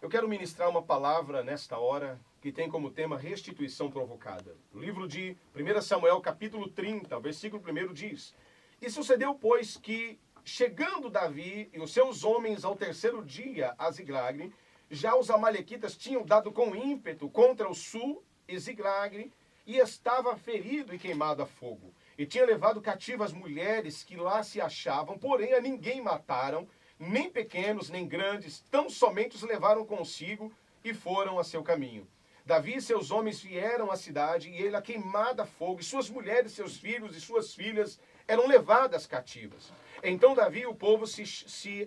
Eu quero ministrar uma palavra nesta hora que tem como tema restituição provocada. O livro de 1 Samuel, capítulo 30, versículo 1 diz: E sucedeu, pois, que, chegando Davi e os seus homens ao terceiro dia a Ziglag, já os amalequitas tinham dado com ímpeto contra o sul e Ziglag, e estava ferido e queimado a fogo. E tinha levado cativas mulheres que lá se achavam, porém a ninguém mataram, nem pequenos, nem grandes, tão somente os levaram consigo e foram a seu caminho. Davi e seus homens vieram à cidade, e ele a queimado a fogo, e suas mulheres, seus filhos e suas filhas eram levadas cativas. Então Davi e o povo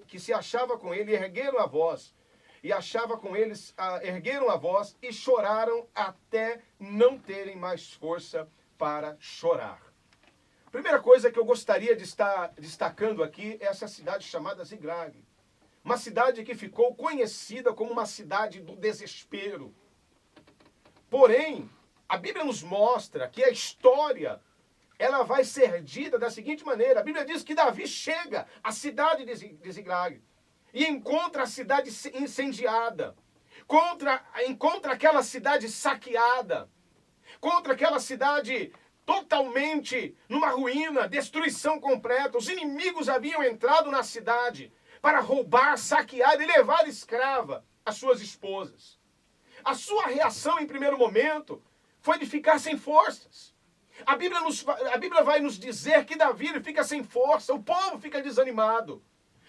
que se achava com ele ergueram a voz, e choraram até não terem mais força para chorar. Primeira coisa que eu gostaria de estar destacando aqui é essa cidade chamada Ziglag. Uma cidade que ficou conhecida como uma cidade do desespero. Porém, a Bíblia nos mostra que a história ela vai ser dita da seguinte maneira. A Bíblia diz que Davi chega à cidade de Ziglag e encontra a cidade incendiada, encontra aquela cidade saqueada, contra aquela cidade totalmente numa ruína, destruição completa. Os inimigos haviam entrado na cidade para roubar, saquear e levar escrava as suas esposas. A sua reação em primeiro momento foi de ficar sem forças. A Bíblia vai nos dizer que Davi fica sem força, o povo fica desanimado,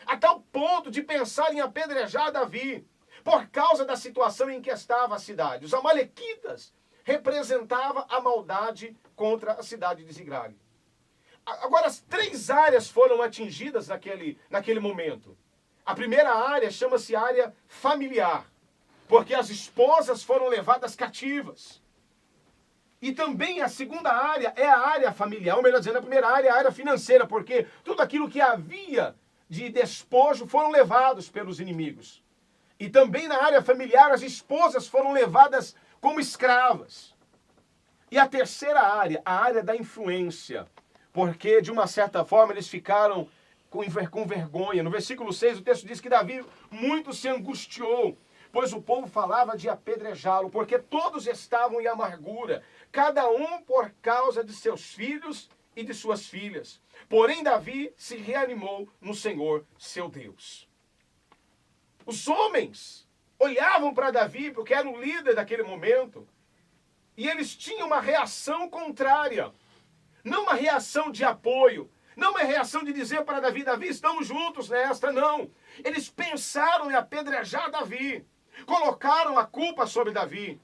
a tal ponto de pensar em apedrejar Davi, por causa da situação em que estava a cidade. Os amalequitas representavam a maldade contra a cidade de Ziglag. Agora, as três áreas foram atingidas naquele momento. A primeira área chama-se área familiar, porque as esposas foram levadas cativas. E também a segunda área é a área familiar, ou melhor dizendo, a primeira área é a área financeira, porque tudo aquilo que havia de despojo foram levados pelos inimigos. E também na área familiar as esposas foram levadas como escravas. E a terceira área, a área da influência, porque de uma certa forma eles ficaram com vergonha. No versículo 6 o texto diz que Davi muito se angustiou, pois o povo falava de apedrejá-lo, porque todos estavam em amargura, cada um por causa de seus filhos e de suas filhas. Porém Davi se reanimou no Senhor, seu Deus. Os homens olhavam para Davi, porque era o líder daquele momento, e eles tinham uma reação contrária. Não uma reação de apoio, não uma reação de dizer para Davi, Davi, estamos juntos nesta, não. Eles pensaram em apedrejar Davi, colocaram a culpa sobre Davi.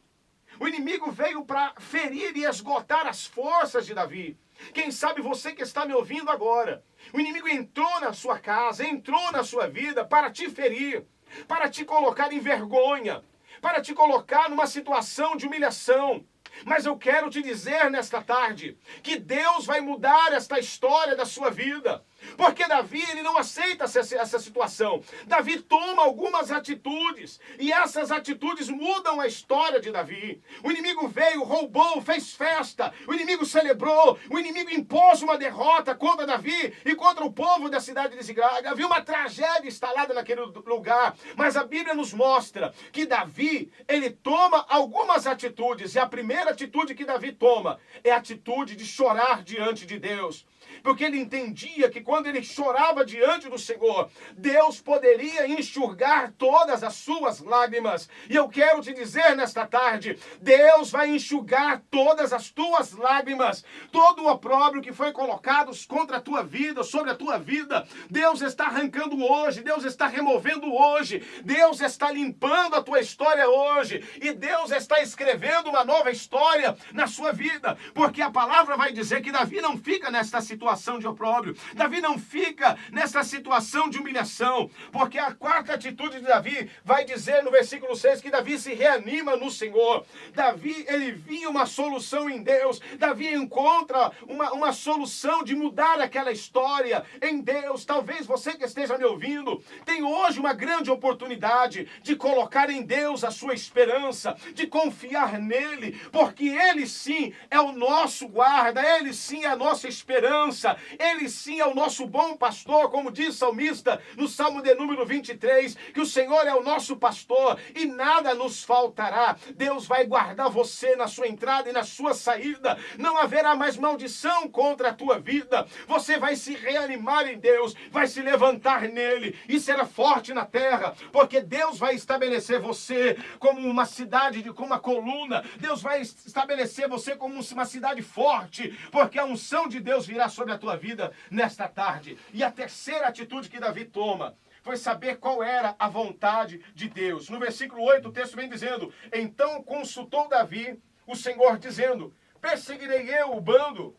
O inimigo veio para ferir e esgotar as forças de Davi. Quem sabe você que está me ouvindo agora, o inimigo entrou na sua casa, entrou na sua vida para te ferir, para te colocar em vergonha, para te colocar numa situação de humilhação. Mas eu quero te dizer nesta tarde que Deus vai mudar esta história da sua vida. Porque Davi, ele não aceita essa situação. Davi toma algumas atitudes, e essas atitudes mudam a história de Davi. O inimigo veio, roubou, fez festa, o inimigo celebrou, o inimigo impôs uma derrota contra Davi e contra o povo da cidade de Ziglag. Havia uma tragédia instalada naquele lugar, mas a Bíblia nos mostra que Davi, ele toma algumas atitudes, e a primeira atitude que Davi toma é a atitude de chorar diante de Deus. Porque ele entendia que quando ele chorava diante do Senhor, Deus poderia enxugar todas as suas lágrimas. E eu quero te dizer nesta tarde, Deus vai enxugar todas as tuas lágrimas. Todo o opróbrio que foi colocado contra a tua vida, sobre a tua vida, Deus está arrancando hoje, Deus está removendo hoje, Deus está limpando a tua história hoje, e Deus está escrevendo uma nova história na sua vida. Porque a palavra vai dizer que Davi não fica nesta situação de opróbrio. Davi não fica nessa situação de humilhação, porque a quarta atitude de Davi vai dizer no versículo 6 que Davi se reanima no Senhor. Davi, ele via uma solução em Deus. Davi encontra uma solução de mudar aquela história em Deus. Talvez você que esteja me ouvindo tem hoje uma grande oportunidade de colocar em Deus a sua esperança, de confiar nele, porque ele sim é o nosso guarda, ele sim é a nossa esperança. esperança. Ele sim é o nosso bom pastor, como diz o salmista no Salmo de número 23, que o Senhor é o nosso pastor e nada nos faltará. Deus vai guardar você na sua entrada e na sua saída. Não haverá mais maldição contra a tua vida. Você vai se reanimar em Deus, vai se levantar nele e será forte na terra, porque Deus vai estabelecer você como uma cidade, como uma coluna. Deus vai estabelecer você como uma cidade forte, porque a unção de Deus virá sobre a tua vida nesta tarde. E a terceira atitude que Davi toma foi saber qual era a vontade de Deus. No versículo 8, o texto vem dizendo: então consultou Davi o Senhor, dizendo: perseguirei eu o bando?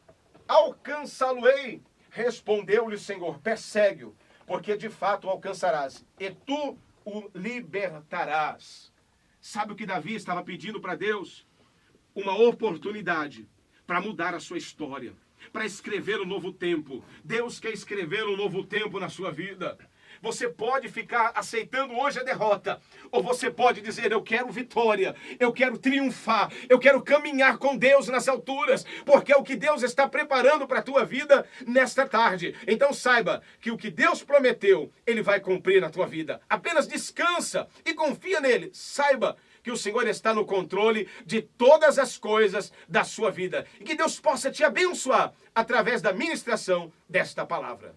Alcançá-lo-ei? Respondeu-lhe o Senhor: persegue-o, porque de fato o alcançarás, e tu o libertarás. Sabe o que Davi estava pedindo para Deus? Uma oportunidade para mudar a sua história, para escrever um novo tempo. Deus quer escrever um novo tempo na sua vida. Você pode ficar aceitando hoje a derrota, ou você pode dizer: eu quero vitória, eu quero triunfar, eu quero caminhar com Deus nas alturas, porque é o que Deus está preparando para a tua vida nesta tarde. Então saiba que o que Deus prometeu, Ele vai cumprir na tua vida. Apenas descansa e confia nele. Saiba que o Senhor está no controle de todas as coisas da sua vida, e que Deus possa te abençoar através da ministração desta palavra.